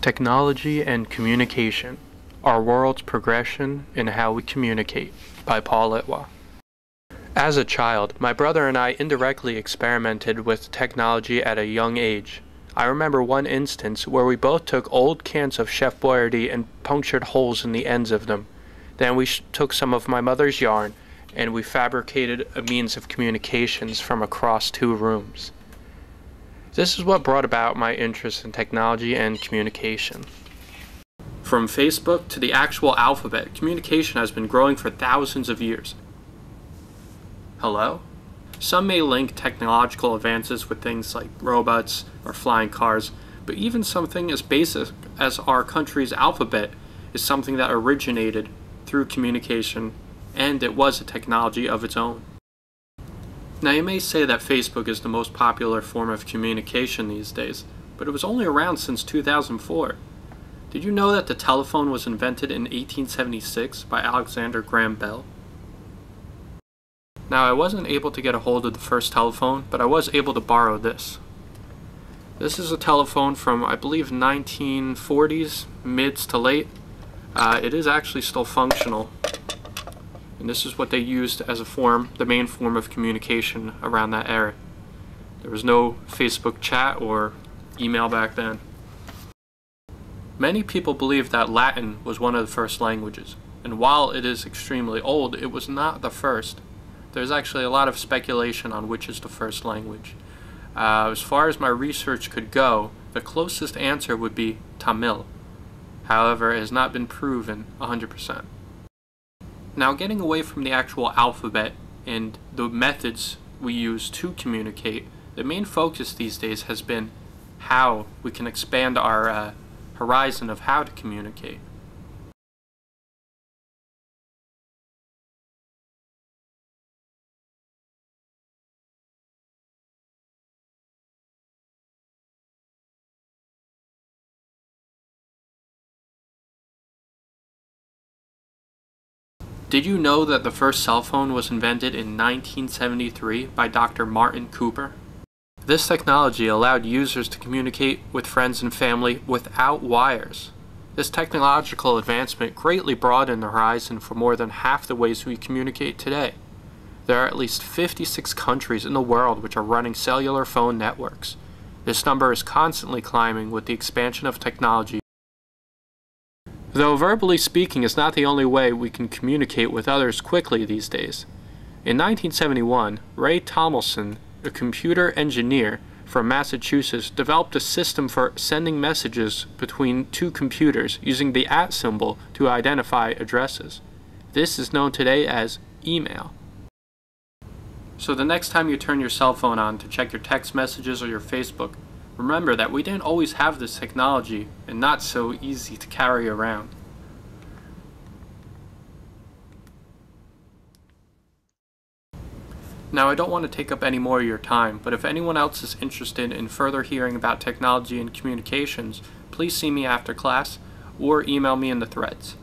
Technology and Communication, Our World's Progression in How We Communicate by Paul Litwa. As a child, my brother and I indirectly experimented with technology at a young age. I remember one instance where we both took old cans of Chef Boyardee and punctured holes in the ends of them. Then we took some of my mother's yarn and we fabricated a means of communications from across 2 rooms. This is what brought about my interest in technology and communication. From Facebook to the actual alphabet, communication has been growing for thousands of years. Hello? Some may link technological advances with things like robots or flying cars, but even something as basic as our country's alphabet is something that originated through communication, and it was a technology of its own. Now you may say that Facebook is the most popular form of communication these days, but it was only around since 2004. Did you know that the telephone was invented in 1876 by Alexander Graham Bell? Now I wasn't able to get a hold of the first telephone, but I was able to borrow this. This is a telephone from, I believe, 1940s, mids to late. It is actually still functional. And this is what they used as the main form of communication around that era. There was no Facebook chat or email back then. Many people believe that Latin was one of the first languages, and while it is extremely old, it was not the first. There's actually a lot of speculation on which is the first language. As far as my research could go, the closest answer would be Tamil. However, it has not been proven 100%. Now, getting away from the actual alphabet and the methods we use to communicate, the main focus these days has been how we can expand our horizon of how to communicate. Did you know that the first cell phone was invented in 1973 by Dr. Martin Cooper? This technology allowed users to communicate with friends and family without wires. This technological advancement greatly broadened the horizon for more than half the ways we communicate today. There are at least 56 countries in the world which are running cellular phone networks. This number is constantly climbing with the expansion of technology. Though verbally speaking is not the only way we can communicate with others quickly these days. In 1971, Ray Tomlinson, a computer engineer from Massachusetts, developed a system for sending messages between 2 computers using the @ symbol to identify addresses. This is known today as email. So the next time you turn your cell phone on to check your text messages or your Facebook, remember that we didn't always have this technology and not so easy to carry around. Now I don't want to take up any more of your time, but if anyone else is interested in further hearing about technology and communications, please see me after class or email me in the threads.